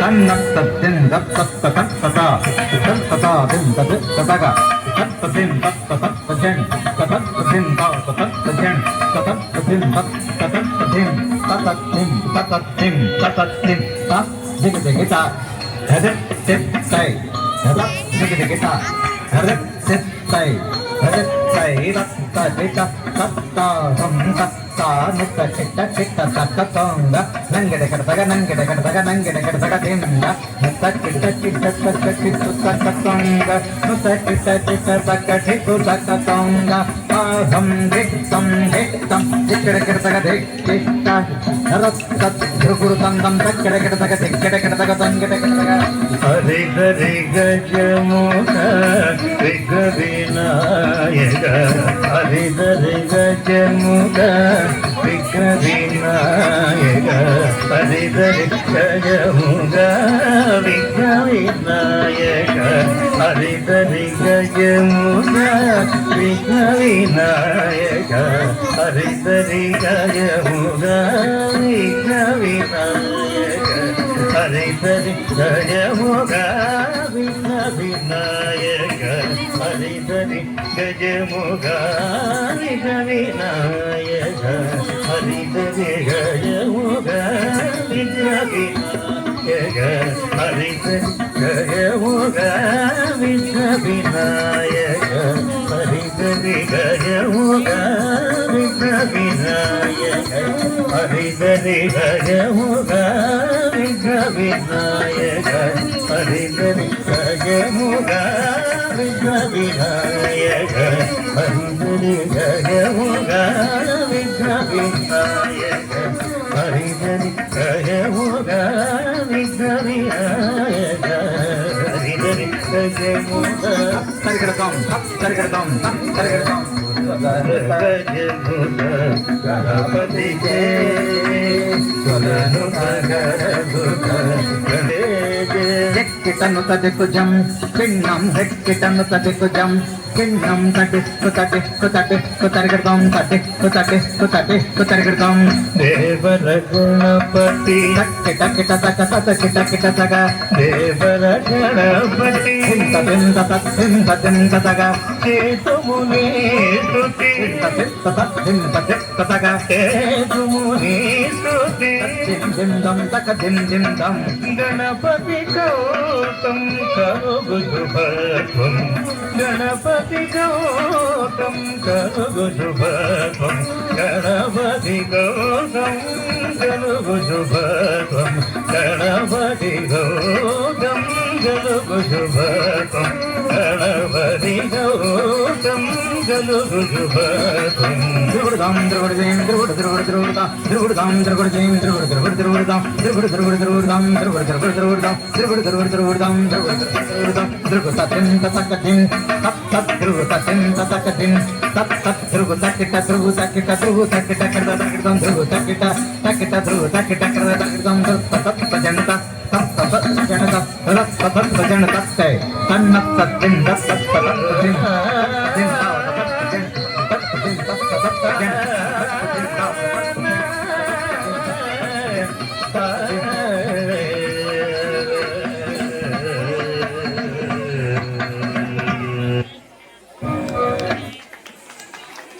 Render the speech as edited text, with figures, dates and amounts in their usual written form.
ತನ್ನತ್ತದ್ದಿಂ ದತ್ತತ್ತತತ್ತತ ತತ್ತತಾದಿಂ ತದಗ ತತ್ತದಿಂ ತತ್ತತತ್ತಜಂ ತತತ್ತದಿಂ ತತ್ತತತ್ತಜಂ ತತತ್ತದಿಂ ತತ್ತತತ್ತದಿಂ ತತತ್ತಿಂ ತತತ್ತಿಂ ತತತ್ತಿಂ ತ ಜಿಗಜಿಗಿತ ಧದತ್ ತಿತ್ತೈ ಧದತ್ ಜಿಗಜಿಗಿತ ಧದತ್ ತಿತ್ತೈ ಧದತ್ ತೈ ತತ್ತ ಜಿತ ತತ್ತ ಹಂ ತತ್ತ ನಿತ್ತ ಚಿತ್ತ ಚಿತ್ತ ತಕ್ಕ ತೊಂಗ ನಂಗೆಡೆ ಕಡತಗ ನಂಗೆಡೆ ಕಡತಗ ನಂಗೆಡೆ ಕಡತಗ ತಿಂದ ನಿತ್ತ ಚಿತ್ತ ಚಿತ್ತ ತಕ್ಕ ಚಿತ್ತು ತಕ್ಕ ತೊಂಗ ನಿತ್ತ ಚಿತ್ತ ಚಿತ್ತ ತಕ್ಕ ಚಿತ್ತು ತಕ್ಕ ತೊಂಗ ಹಂ ದಿತ್ತಂ ದಿತ್ತಂ ಚಿಕ್ಕಡೆ ಕಡತಗ ದಿಕ್ಕಿತ್ತ ರತ್ತ ಧ್ರುಗುರು ತಂದಂ ತಕ್ಕಡೆ ಕಡತಗ ದಿಕ್ಕಡೆ ಕಡತಗ ತಂಗೆಡೆ ಕಡತಗ ಹರಿ ಹರಿ ಗಜಮುಖ ವಿಘ್ನವಿನಾಯಕ ಹರಿ ಹರಿ ಗಜಮುಖ ವಿಘ್ನವಿನಾಯಕ ಹರಿ ಹರಿ ಗಜಮುಖ ವಿಘ್ನವಿನಾಯಕ ಹರಿ ಹರಿ ಗಜಮುಖ ವಿಘ್ನವಿನಾಯಕ ಹರಿ ಹರಿ ಗಜಮುಖ ವಿಘ್ನವಿನಾಯಕ ಹರಿ ಹರಿ ಗಜಮುಖ ವಿಘ್ನವಿನಾಯಕ ಹರಿ ಹರಿ ಗಜಮುಖ ವಿಘ್ನವಿನಾಯಕ ಹರಿ ಹರಿ ಗಜಮುಖ ವಿಘ್ನವಿನಾಯಕ ಹರಿ ಹರಿ ಗಜಮುಖ ವಿಘ್ನವಿನಾಯಕ ಹರಿ ಹರಿ ಗಜಮುಖ ವಿಘ್ನವಿನಾಯಕ ಹರಿ ಹರಿ ಗಜಮುಖ ವಿಘ್ನವಿನಾಯಕ ಹರಿ ಹರಿ ಗಜಮುಖ ವಿಘ್ನವಿನಾಯಕ ಹರಿ ಹರಿ ಗಜಮುಖ ವಿಘ್ನವಿನಾಯಕ ಹರಿ ಹರಿ ಗಜಮುಖ ವಿಘ್ನವಿನಾಯಕ ಹರಿ ಹರಿ ಗಜಮುಖ ತರಿಗಡತಂ ತರಿಗಡತಂ ತರಿಗಡತಂ ಗಜಮುಖ ಗಣಪತಿಗೆ ಕಿಟನು ತದಿಕುಜಂ ಕಿಣ್ಣಂ ಕಿಟನು ತದಿಕುಜಂ ಕಿಣ್ಣಂ ತಟಿ ಕುತಟಿ ಕುತಟಿ ಕುತರಿಗಡತಂ ತಟಿ ಕುತಟಿ ಕುತಟಿ ಕುತರಿಗಡತಂ ದೇವರ ಗಣಪತಿ ಕಿಟ ಕಿಟ ತಕ ತತ ಕಿಟ ಕಿಟ ತಗ ದೇವರ ಗಣಪತಿ ಹಿಂತ ಹಿಂತ ತತ್ ಹಿಂತ ಹಿಂತ ತಗ ಕೇತು ಮುನಿ ಸ್ತುತಿ ಹಿಂತ ಹಿಂತ ತಗ ಕೇತು ಮುನಿ ಸ್ತುತಿ ಜಿಂ ಜಿಂ ದಂ ತಕ ಜಿಂ ಜಿಂ ದಂ ಗಣಪತಿ ಗೌತಂ ಕರುಗು ಶುಭತ್ವಂ ಗಣಪತಿ ಗೌತಂ ಕರುಗು ಶುಭತ್ವಂ ಗಣಪತಿ ಗೌತಂ ಕರುಗು ಶುಭತ್ವಂ ಗಣಪತಿ ಗೌತಂ ಕರುಗು ಶುಭತ್ವಂ ಗಣಪತಿ ಗೌತಂ ಕರುಗು ಶುಭತ್ವಂ ಧ್ರುವಡದಾಂ ಧ್ರುವಡದೇಂ ಧ್ರುವಡ ಧ್ರುವಡ ಧ್ರುವಡ ಧ್ರುವಡದಾಂ ಧ್ರುವಡದೇಂ ಧ್ರುವಡ ಧ್ರುವಡ ಧ್ರುವಡದಾಂ ಧ್ರುವಡ ಧ್ರುವಡ ಧ್ರುವಡದಾಂ ಧ್ರುವಡ ಧ್ರುವಡ ಧ್ರುವಡದಾಂ ಧ್ರುವಡ ಧ್ರುವಡ ಧ್ರುವಡದಾಂ ಧ್ರುವಡ ಧ್ರುವಡದಾಂ ಧ್ರುವ ತತಿಂ ತತಕತಿಂ ತತ್ ತತ್ ಧ್ರುವ ತತಿಂ ತತಕತಿಂ ತತ್ ತತ್ ಧ್ರುವ ತಕಿಟ ಧ್ರುವ ತಕಿಟ ಧ್ರುವ ತಕಿಟ ಕರ್ದ ತಕಿಟಂ ಧ್ರುವ ತಕಿಟ ತಕಿಟ ಧ್ರುವ ತಕಿಟ ಕರ್ದ ತಕಿಟಂ ತತ್ ತಜನತ ತತ್ ತತ್ ಜನತ ರತ್ ತತ್ ಜನತ ತೈ ತನ್ನತ್ ತತ್ತಿಂ ತತ್ ತತ್ ತತ್